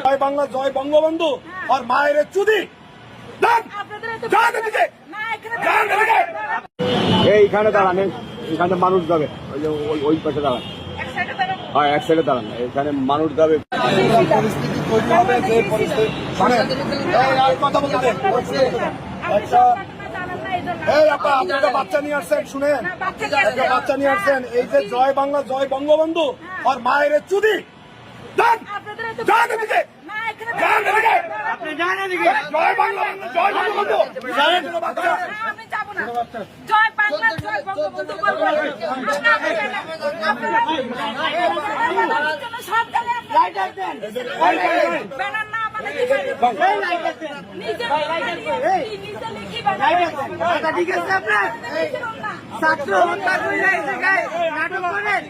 জয় বাংলা জয় বঙ্গবন্ধু আর মায়ের চুদি এইখানে দাঁড়ান, এখানে মানুষ যাবে, ওই যে ওই পাশে দাঁড়ান, হ্যাঁ এক সাইডে দাঁড়ান, এখানে মানুষ যাবে। পরিস্থিতি তৈরি হবে যে পরিস্থিতি কথা বলতে আপনারা বাচ্চা নিয়ে আসছেন, শুনেন বাচ্চা নিয়ে আসছেন, এই যে জয় বাংলা জয় বঙ্গবন্ধু আর মায়ের চুদি জয় বাংলা জয় বঙ্গবন্ধু জয় বাংলা জয় বঙ্গবন্ধু ব্যানার না ঠিক আছে আপনার ছাত্র হত্যা করে নাটক করেন।